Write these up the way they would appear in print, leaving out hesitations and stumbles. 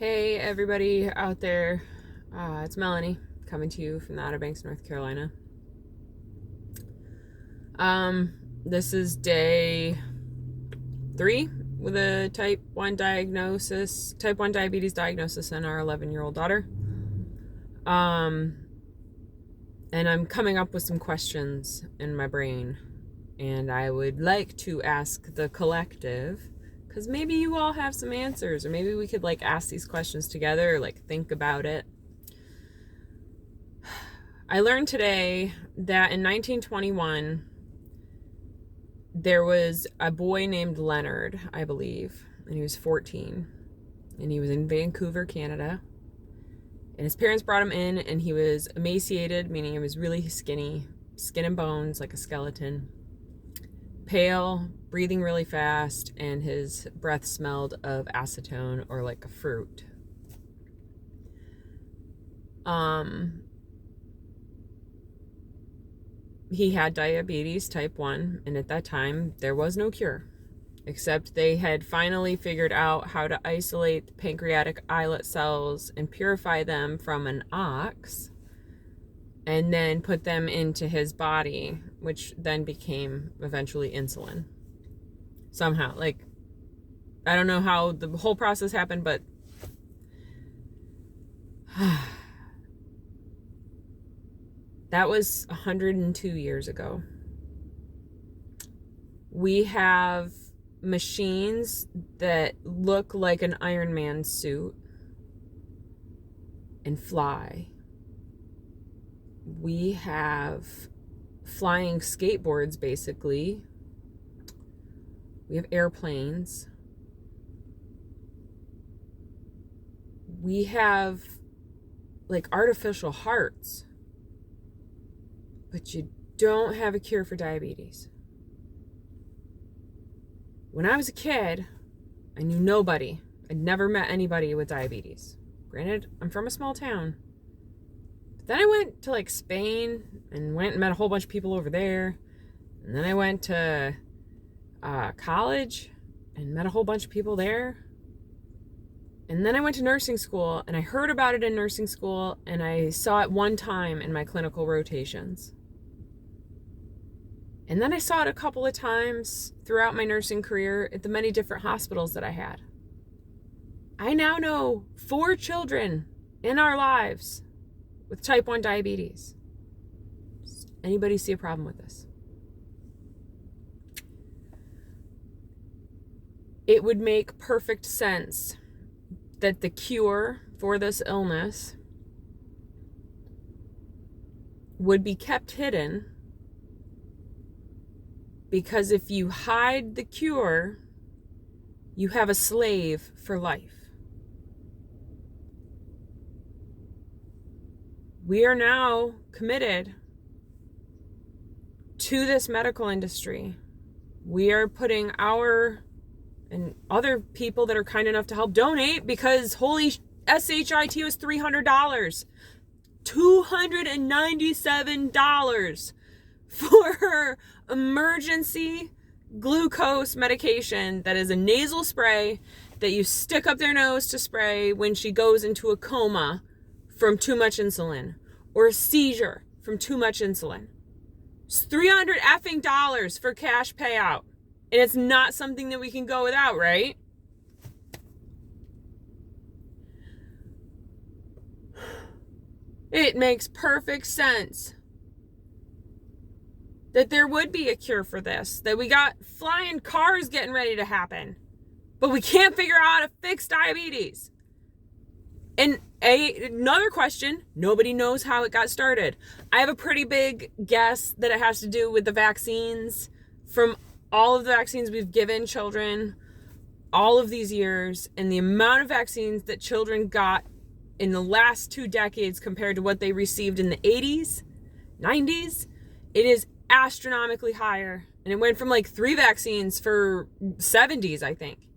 Hey everybody out there, it's Melanie coming to you from the Outer Banks, North Carolina. This is day 3 with a type 1 diabetes diagnosis in our 11-year-old daughter. And I'm coming up with some questions in my brain, and I would like to ask the collective, because maybe you all have some answers, or maybe we could ask these questions together, or think about it. I learned today that in 1921, there was a boy named Leonard, I believe, and he was 14, and he was in Vancouver, Canada, and his parents brought him in, and he was emaciated, meaning he was really skinny, skin and bones, like a skeleton, pale, breathing really fast, and his breath smelled of acetone or like a fruit. He had diabetes type 1, and at that time there was no cure, except they had finally figured out how to isolate the pancreatic islet cells and purify them from an ox and then put them into his body, which then became eventually insulin. Somehow, I don't know how the whole process happened, but that was 102 years ago. We have machines that look like an Iron Man suit and fly. We have flying skateboards, basically. We have airplanes. We have artificial hearts. But you don't have a cure for diabetes. When I was a kid, I knew nobody. I'd never met anybody with diabetes. Granted, I'm from a small town. But then I went to Spain and went and met a whole bunch of people over there. And then I went to college and met a whole bunch of people there. And then I went to nursing school, and I heard about it in nursing school, and I saw it one time in my clinical rotations. And then I saw it a couple of times throughout my nursing career at the many different hospitals that I had. I now know 4 children in our lives with type 1 diabetes. Does anybody see a problem with this? It would make perfect sense that the cure for this illness would be kept hidden, because if you hide the cure, you have a slave for life. We are now committed to this medical industry. We are putting our and other people that are kind enough to help donate, because holy SHIT was $300. $297 for emergency glucose medication that is a nasal spray that you stick up their nose to spray when she goes into a coma from too much insulin, or a seizure from too much insulin. It's $300 effing dollars for cash payout. And it's not something that we can go without, right? It makes perfect sense that there would be a cure for this, that we got flying cars getting ready to happen, but we can't figure out how to fix diabetes. And another question, nobody knows how it got started. I have a pretty big guess that it has to do with the vaccines. From all of the vaccines we've given children all of these years, and the amount of vaccines that children got in the last 2 decades compared to what they received in the 80s, 90s, it is astronomically higher. And it went from 3 vaccines for 70s, I think,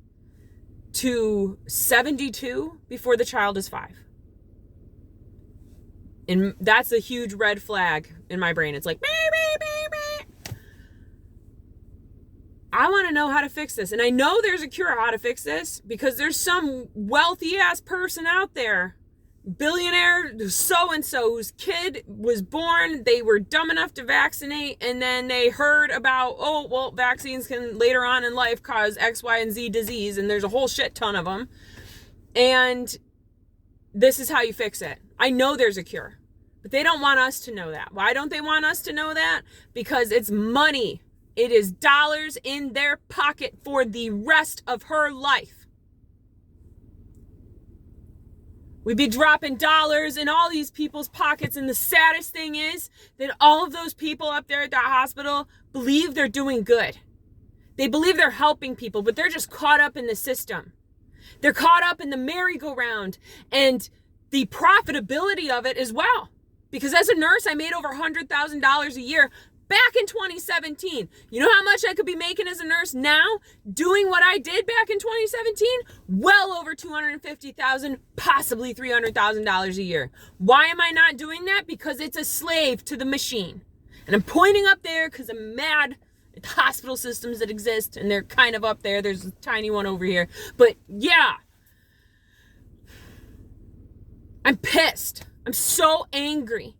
to 72 before the child is 5. And that's a huge red flag in my brain. It's like, beep, beep, beep, beep. I want to know how to fix this. And I know there's a cure how to fix this because there's some wealthy ass person out there, billionaire so-and-so, whose kid was born, they were dumb enough to vaccinate, and then they heard about, oh, well, vaccines can later on in life cause X, Y, and Z disease, and there's a whole shit ton of them. And this is how you fix it. I know there's a cure, but they don't want us to know that. Why don't they want us to know that? Because it's money. It is dollars in their pocket for the rest of her life. We'd be dropping dollars in all these people's pockets. And the saddest thing is that all of those people up there at that hospital believe they're doing good. They believe they're helping people, but they're just caught up in the system. They're caught up in the merry-go-round and the profitability of it as well. Because as a nurse, I made over $100,000 a year back in 2017. You know how much I could be making as a nurse now, doing what I did back in 2017? Well over $250,000, possibly $300,000 a year. Why am I not doing that? Because it's a slave to the machine. And I'm pointing up there because I'm mad at the hospital systems that exist, and they're kind of up there. There's a tiny one over here. But yeah, I'm pissed. I'm so angry.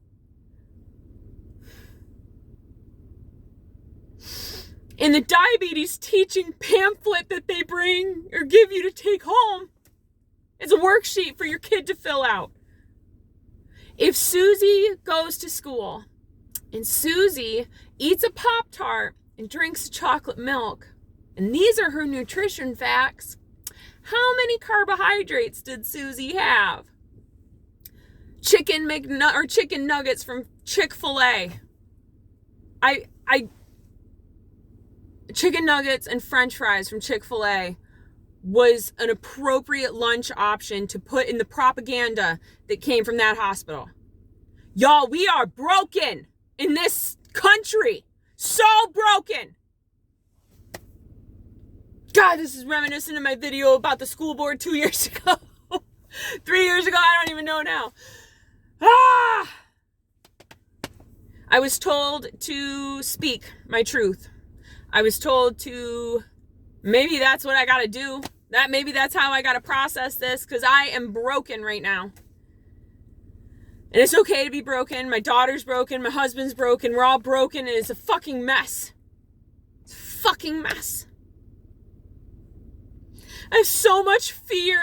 And the diabetes teaching pamphlet that they bring or give you to take home, it's a worksheet for your kid to fill out. If Susie goes to school and Susie eats a Pop-Tart and drinks chocolate milk, and these are her nutrition facts, how many carbohydrates did Susie have? Chicken nuggets from Chick-fil-A. Chicken nuggets and French fries from Chick-fil-A was an appropriate lunch option to put in the propaganda that came from that hospital. Y'all, we are broken in this country. So broken. God, this is reminiscent of my video about the school board 2 years ago. 3 years ago, I don't even know now. I was told to speak my truth. I was told to, maybe that's what I gotta do. Maybe that's how I gotta process this, because I am broken right now. And it's okay to be broken. My daughter's broken. My husband's broken. We're all broken, and it's a fucking mess. It's a fucking mess. I have so much fear.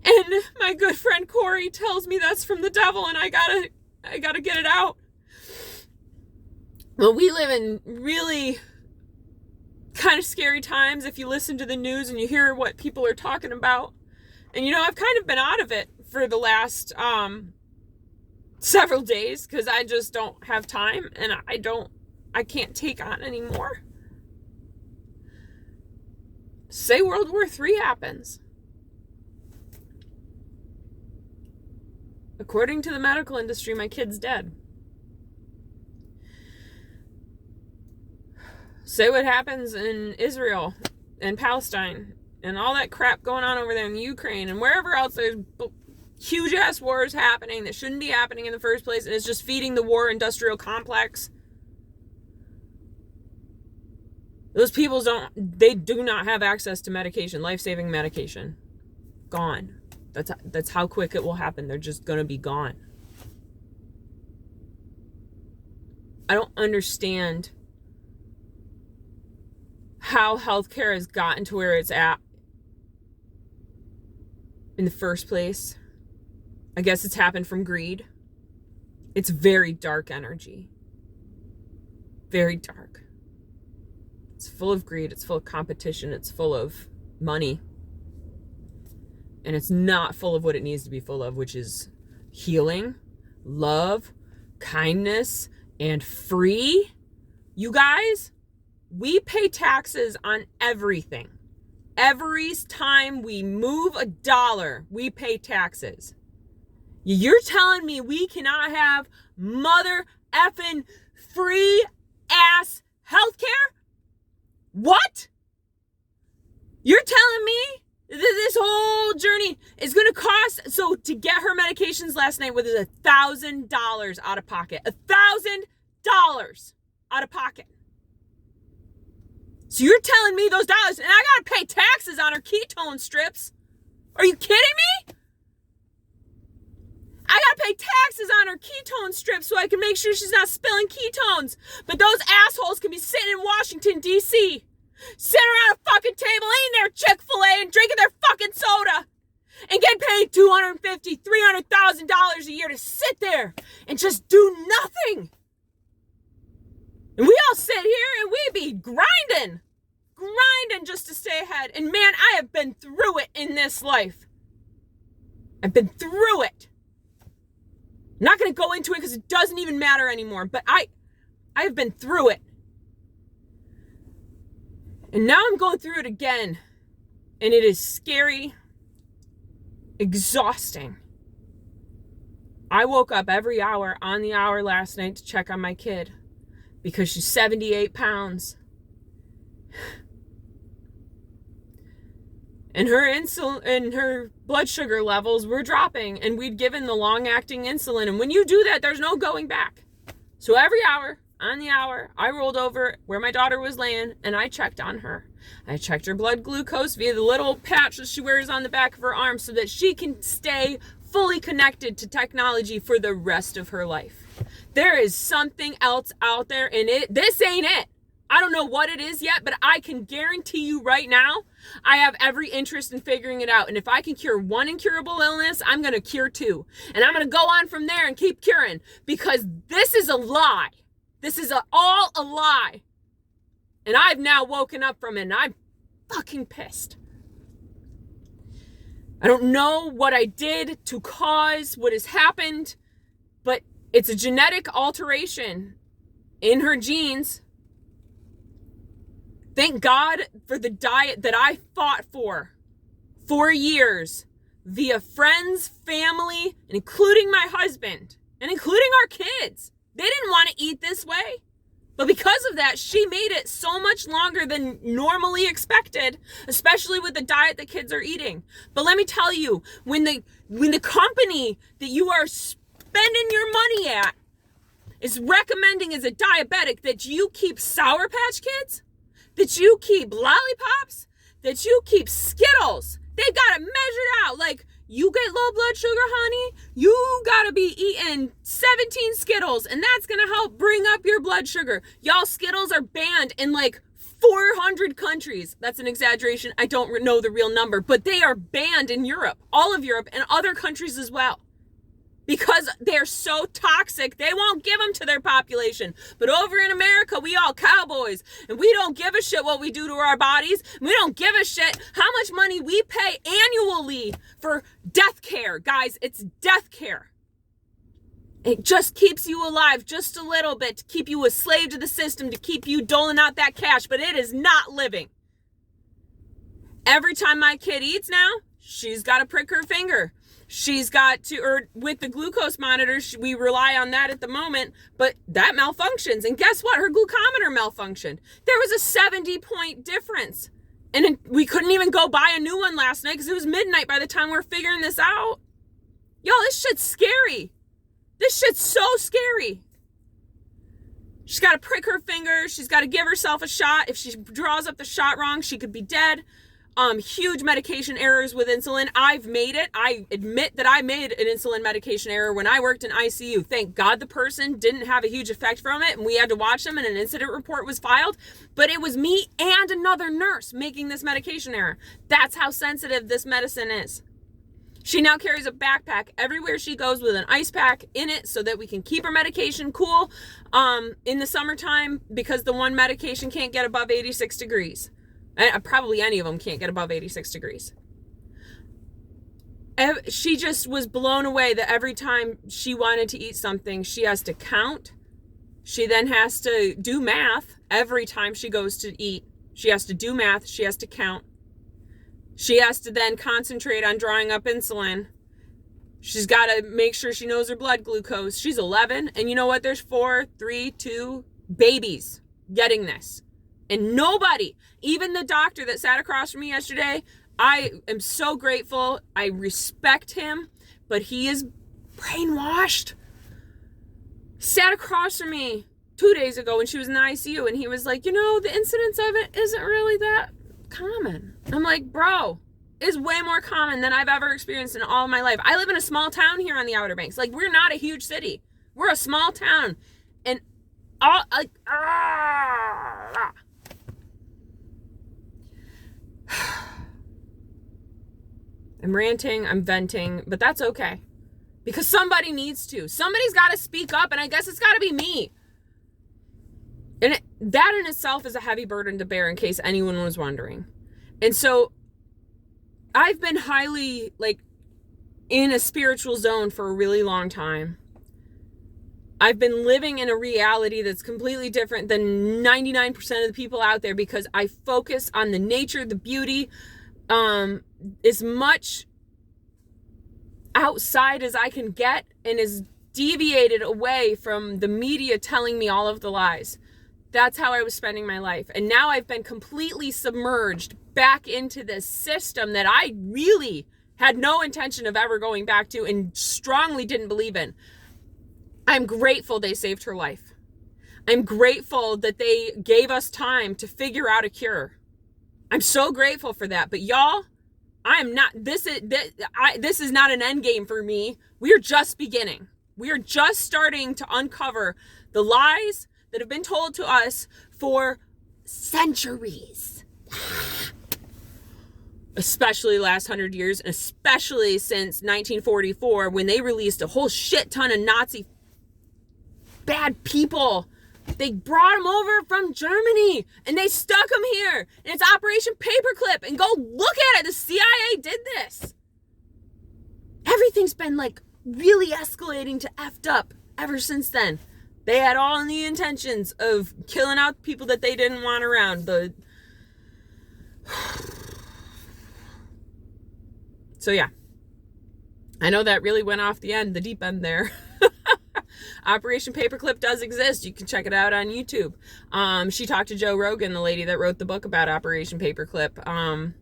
And my good friend Corey tells me that's from the devil, and I gotta get it out. Well, we live in really kind of scary times if you listen to the news and you hear what people are talking about. And, you know, I've kind of been out of it for the last several days because I just don't have time and I can't take on anymore. Say World War III happens. According to the medical industry, my kid's dead. Say what happens in Israel and Palestine and all that crap going on over there in Ukraine and wherever else there's huge ass wars happening that shouldn't be happening in the first place, and it's just feeding the war industrial complex. Those people do not have access to medication, life-saving medication. Gone. That's how quick it will happen. They're just going to be gone. I don't understand how healthcare has gotten to where it's at in the first place. I guess it's happened from greed. It's very dark energy. Very dark. It's full of greed. It's full of competition. It's full of money. And it's not full of what it needs to be full of, which is healing, love, kindness, and free. You guys, we pay taxes on everything. Every time we move a dollar, we pay taxes. You're telling me we cannot have mother effing free ass healthcare? What? You're telling me this whole journey is going to cost, so to get her medications last night was $1,000 out of pocket. $1,000 out of pocket. So you're telling me those dollars, and I gotta pay taxes on her ketone strips? Are you kidding me? I gotta pay taxes on her ketone strips so I can make sure she's not spilling ketones. But those assholes can be sitting in Washington, D.C., sitting around a fucking table, eating their Chick-fil-A and drinking their fucking soda, and get paid $250,000, $300,000 a year to sit there and just do nothing. And we all sit here and we be grinding just to stay ahead. And man, I have been through it in this life. I've been through it. I'm not going to go into it because it doesn't even matter anymore, but I have been through it. And now I'm going through it again. And it is scary, exhausting. I woke up every hour on the hour last night to check on my kid because she's 78 pounds. And her insulin and her blood sugar levels were dropping, and we'd given the long-acting insulin. And when you do that, there's no going back. So every hour, on the hour, I rolled over where my daughter was laying, and I checked on her. I checked her blood glucose via the little patch that she wears on the back of her arm so that she can stay fully connected to technology for the rest of her life. There is something else out there, and this ain't it. I don't know what it is yet, but I can guarantee you right now, I have every interest in figuring it out. And if I can cure one incurable illness, I'm going to cure two. And I'm going to go on from there and keep curing, because this is a lie. This is all a lie. And I've now woken up from it, and I'm fucking pissed. I don't know what I did to cause what has happened, but it's a genetic alteration in her genes. Thank God for the diet that I fought for years via friends, family, including my husband, and including our kids. They didn't want to eat this way. But because of that, she made it so much longer than normally expected, especially with the diet that kids are eating. But let me tell you, when the company that you are spending your money at is recommending as a diabetic that you keep Sour Patch Kids, that you keep lollipops, that you keep Skittles, they got it measured out. Like, you get low blood sugar, honey, you gotta be eating 17 Skittles, and that's gonna help bring up your blood sugar. Y'all, Skittles are banned in like 400 countries. That's an exaggeration. I don't know the real number, but they are banned in Europe, all of Europe, and other countries as well. Because they're so toxic, they won't give them to their population. But over in America, we all cowboys, and we don't give a shit what we do to our bodies. We don't give a shit how much money we pay annually for death care. Guys, it's death care. It just keeps you alive just a little bit, to keep you a slave to the system, to keep you doling out that cash, but it is not living. Every time my kid eats now, she's got to prick her finger. She's got to, or with the glucose monitor, we rely on that at the moment, but that malfunctions. And guess what? Her glucometer malfunctioned. There was a 70-point difference. And we couldn't even go buy a new one last night because it was midnight by the time we were figuring this out. Y'all, this shit's scary. This shit's so scary. She's got to prick her finger. She's got to give herself a shot. If she draws up the shot wrong, she could be dead. Huge medication errors with insulin. I've made it. I admit that I made an insulin medication error when I worked in ICU. Thank God the person didn't have a huge effect from it, and we had to watch them, and an incident report was filed. But it was me and another nurse making this medication error. That's how sensitive this medicine is. She now carries a backpack everywhere she goes with an ice pack in it so that we can keep her medication cool in the summertime, because the one medication can't get above 86 degrees. Probably any of them can't get above 86 degrees. She just was blown away that every time she wanted to eat something, she has to count. She then has to do math every time she goes to eat. She has to do math. She has to count. She has to then concentrate on drawing up insulin. She's got to make sure she knows her blood glucose. She's 11. And you know what? There's 4, 3, 2 babies getting this. And nobody, even the doctor that sat across from me yesterday, I am so grateful. I respect him, but he is brainwashed. Sat across from me 2 days ago when she was in the ICU, and he was like, the incidence of it isn't really that common. I'm like, bro, it's way more common than I've ever experienced in all of my life. I live in a small town here on the Outer Banks. Like, we're not a huge city. We're a small town. And all, like, I'm ranting, I'm venting, but that's okay. Because somebody needs to. Somebody's got to speak up, and I guess it's got to be me. And that in itself is a heavy burden to bear, in case anyone was wondering. And so I've been highly, in a spiritual zone for a really long time. I've been living in a reality that's completely different than 99% of the people out there, because I focus on the nature, the beauty, as much outside as I can get, and as deviated away from the media telling me all of the lies. That's how I was spending my life. And now I've been completely submerged back into this system that I really had no intention of ever going back to and strongly didn't believe in. I'm grateful they saved her life. I'm grateful that they gave us time to figure out a cure. I'm so grateful for that. But y'all, I am not, this is not an end game for me. We are just beginning. We are just starting to uncover the lies that have been told to us for centuries. Especially the last 100 years, and especially since 1944, when they released a whole shit ton of Nazi bad people. They brought them over from Germany, and they stuck them here. And it's Operation Paperclip, and go look at it. The CIA did this. Everything's been really escalating to effed up ever since then. They had all the intentions of killing out people that they didn't want around. So yeah, I know that really went off the deep end there. Operation Paperclip does exist. You can check it out on YouTube. She talked to Joe Rogan, the lady that wrote the book about Operation Paperclip.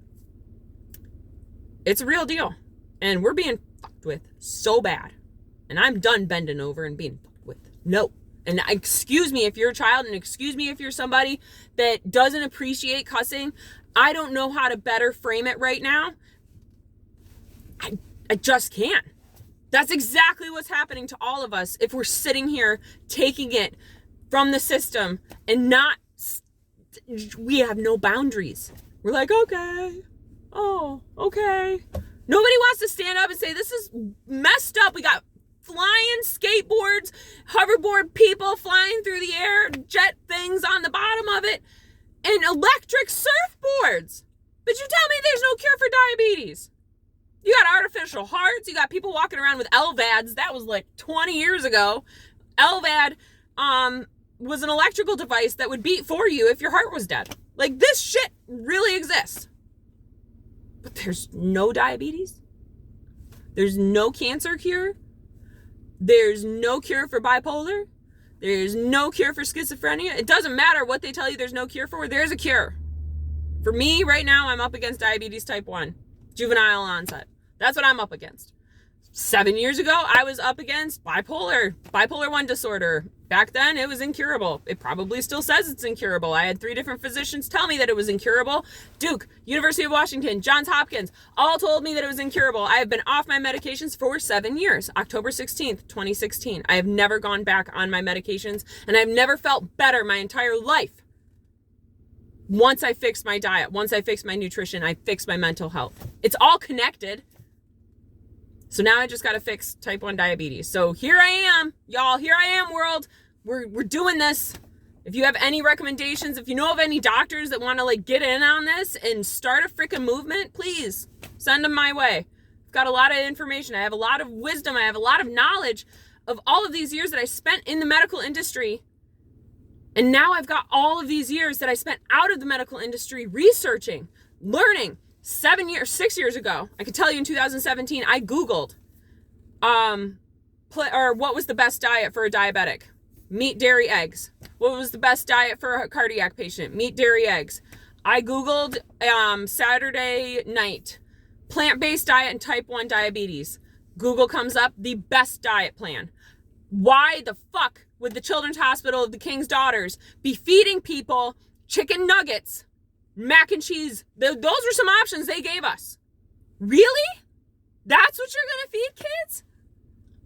It's a real deal. And we're being fucked with so bad. And I'm done bending over and being fucked with. No. And excuse me if you're a child, and excuse me if you're somebody that doesn't appreciate cussing. I don't know how to better frame it right now. I just can't. That's exactly what's happening to all of us if we're sitting here taking it from the system and we have no boundaries. We're like, okay. Oh, okay. Nobody wants to stand up and say, this is messed up. We got flying skateboards, hoverboard people flying through the air, jet things on the bottom of it, and electric surfboards. But you tell me there's no cure for diabetes. You got artificial hearts. You got people walking around with LVADs. That was 20 years ago. LVAD was an electrical device that would beat for you if your heart was dead. This shit really exists. But there's no diabetes. There's no cancer cure. There's no cure for bipolar. There's no cure for schizophrenia. It doesn't matter what they tell you there's no cure for. There's a cure. For me, right now, I'm up against diabetes type 1, juvenile onset. That's what I'm up against. 7 years ago, I was up against bipolar 1 disorder. Back then, it was incurable. It probably still says it's incurable. I had 3 different physicians tell me that it was incurable. Duke, University of Washington, Johns Hopkins, all told me that it was incurable. I have been off my medications for 7 years. October 16th, 2016. I have never gone back on my medications, and I've never felt better my entire life. Once I fixed my diet, once I fixed my nutrition, I fixed my mental health. It's all connected. So now I just got to fix type 1 diabetes. So here I am, y'all. Here I am, world. We're doing this. If you have any recommendations, if you know of any doctors that want to get in on this and start a freaking movement, please send them my way. I've got a lot of information. I have a lot of wisdom. I have a lot of knowledge of all of these years that I spent in the medical industry. And now I've got all of these years that I spent out of the medical industry researching, learning. 6 years ago, I could tell you in 2017, I Googled, what was the best diet for a diabetic? Meat, dairy, eggs. What was the best diet for a cardiac patient? Meat, dairy, eggs. I Googled, Saturday night, plant-based diet and type 1 diabetes. Google comes up, the best diet plan. Why the fuck with the Children's Hospital of the King's Daughters be feeding people chicken nuggets, mac and cheese. Those were some options they gave us. Really? That's what you're going to feed kids?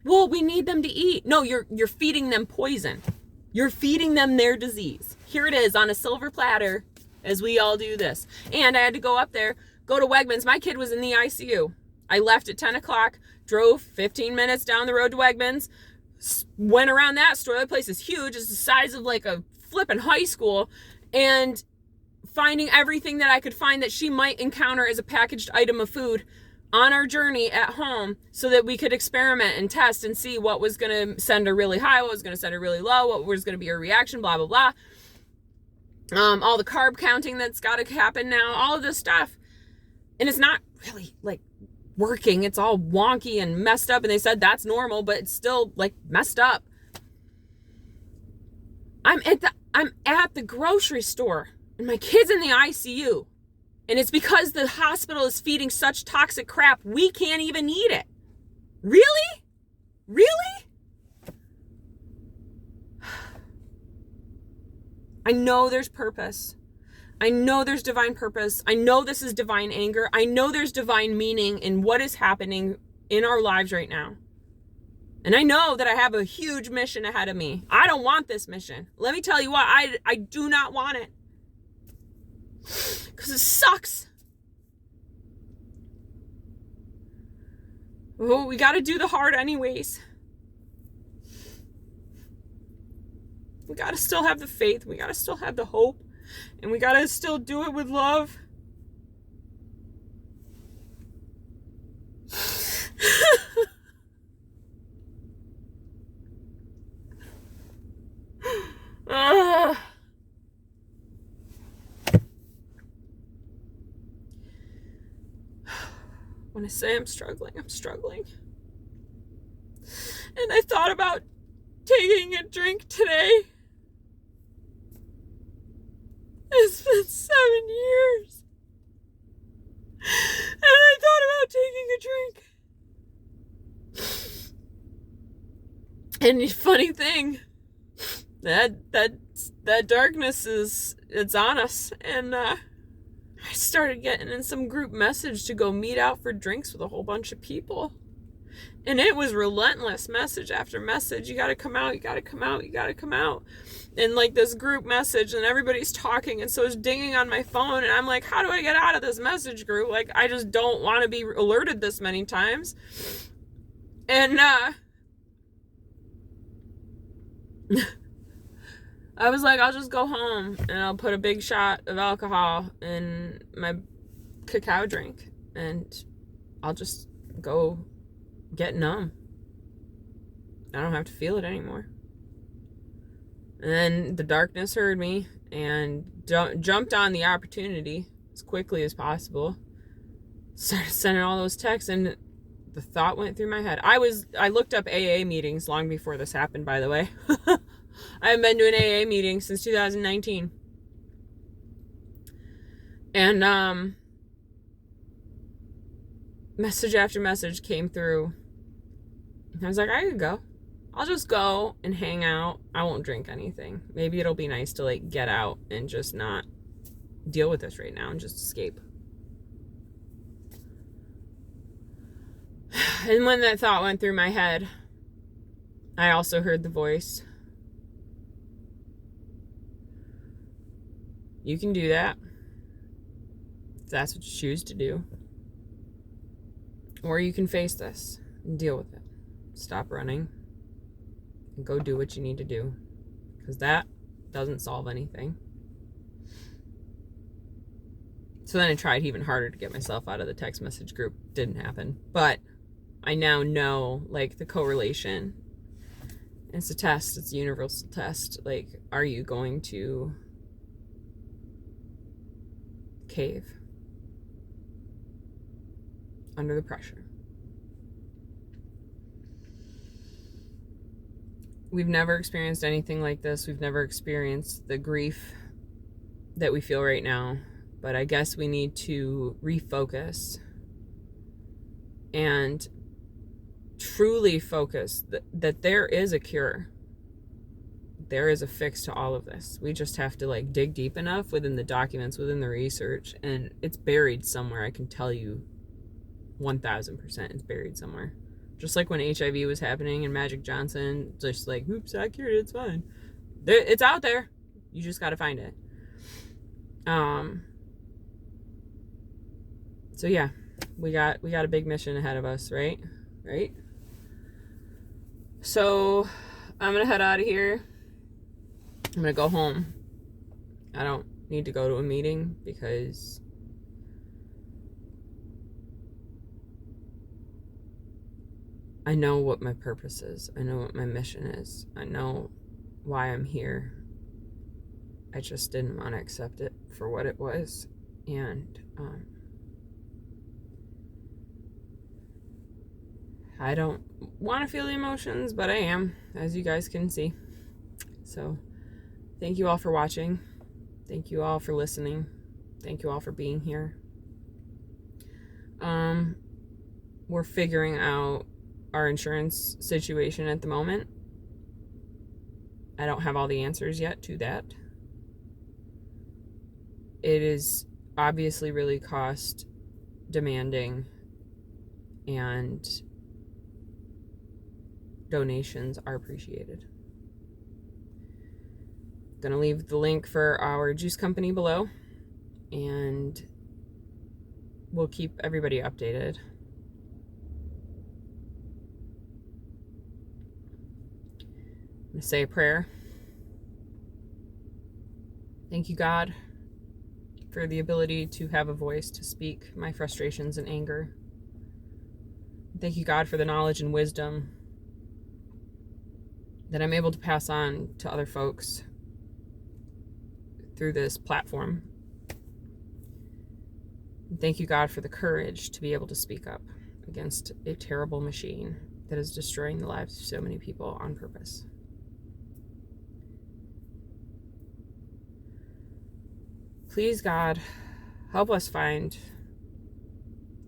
Well, we need them to eat. No, you're feeding them poison. You're feeding them their disease. Here it is on a silver platter as we all do this. And I had to go up there, go to Wegmans. My kid was in the ICU. I left at 10 o'clock, drove 15 minutes down the road to Wegmans, went around that store. That place is huge. It's the size of like a flippin' high school. And finding everything that I could find that she might encounter as a packaged item of food on our journey at home so that we could experiment and test and see what was going to send her really high, what was going to send her really low, what was going to be her reaction, blah, blah, blah. All the carb counting that's got to happen now, all of this stuff. And it's not really like working. It's all wonky and messed up. And they said that's normal, but it's still like messed up. I'm at the grocery store and my kid's in the ICU. And it's because the hospital is feeding such toxic crap, we can't even eat it. Really? Really? I know there's purpose. I know there's divine purpose. I know this is divine anger. I know there's divine meaning in what is happening in our lives right now. And I know that I have a huge mission ahead of me. I don't want this mission. Let me tell you what, I do not want it. Because it sucks. Oh, we got to do the hard anyways. We got to still have the faith. We got to still have the hope. And we got to still do it with love. When I say I'm struggling, I'm struggling. And I thought about taking a drink today. It's been 7 years. And I thought about taking a drink. And the funny thing, that darkness it's on us. And I started getting in some group message to go meet out for drinks with a whole bunch of people. And it was relentless, message after message. You got to come out, you got to come out, you got to come out. And like this group message, and everybody's talking, and so it's dinging on my phone, and I'm like, how do I get out of this message group? Like, I just don't want to be alerted this many times. And I was like, I'll just go home and I'll put a big shot of alcohol in my cacao drink and I'll just go get numb. I don't have to feel it anymore. And then the darkness heard me and jumped on the opportunity as quickly as possible. Started sending all those texts, and the thought went through my head. I looked up AA meetings long before this happened, by the way. I haven't been to an AA meeting since 2019. And message after message came through. I was like, I could go. I'll just go and hang out. I won't drink anything. Maybe it'll be nice to like get out and just not deal with this right now and just escape. And when that thought went through my head, I also heard the voice. You can do that if that's what you choose to do. Or you can face this and deal with it. Stop running and go do what you need to do, because that doesn't solve anything. So then I tried even harder to get myself out of the text message group. Didn't happen. But I now know, like, the correlation. It's a test. It's a universal test. Like, are you going to cave under the pressure? We've never experienced anything like this. We've never experienced the grief that we feel right now. But I guess we need to refocus and truly focus that there is a cure. there is a fix to all of this. We just have to like dig deep enough within the documents, within the research, and it's buried somewhere. I can tell you 1000% it's buried somewhere. Just like when HIV was happening and Magic Johnson just like, oops, I cured it, it's fine. It's out there. You just got to find it. So yeah, we got a big mission ahead of us, right? Right? So I'm going to head out of here. I'm going to go home. I don't need to go to a meeting because I know what my purpose is. I know what my mission is. I know why I'm here. I just didn't want to accept it for what it was. And I don't want to feel the emotions, but I am, as you guys can see. So thank you all for watching. Thank you all for listening. Thank you all for being here. We're figuring out our insurance situation at the moment. I don't have all the answers yet to that. It is obviously really cost demanding, and donations are appreciated. Gonna leave the link for our juice company below, and we'll keep everybody updated. I'm gonna say a prayer. Thank you, God, for the ability to have a voice to speak my frustrations and anger. Thank you, God, for the knowledge and wisdom that I'm able to pass on to other folks through this platform. And thank you, God, for the courage to be able to speak up against a terrible machine that is destroying the lives of so many people on purpose. Please, God, help us find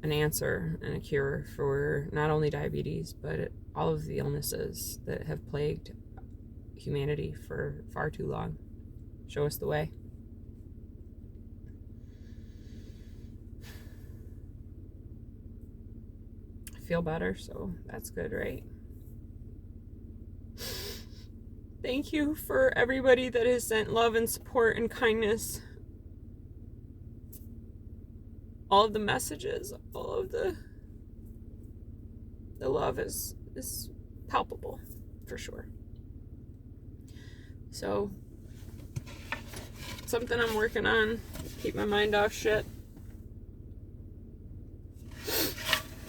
an answer and a cure for not only diabetes, but all of the illnesses that have plagued humanity for far too long. Show us the way. I feel better, so that's good, right? Thank you for everybody that has sent love and support and kindness. All of the messages, all of the love is palpable, for sure. So, something I'm working on. Keep my mind off shit.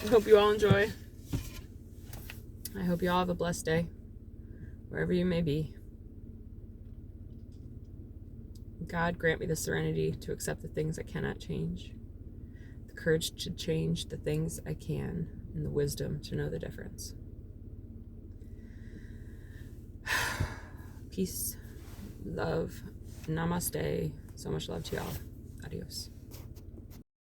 I hope you all enjoy. I hope you all have a blessed day, wherever you may be. God, grant me the serenity to accept the things I cannot change, the courage to change the things I can, and the wisdom to know the difference. Peace, love, namaste. So much love to y'all. Adios.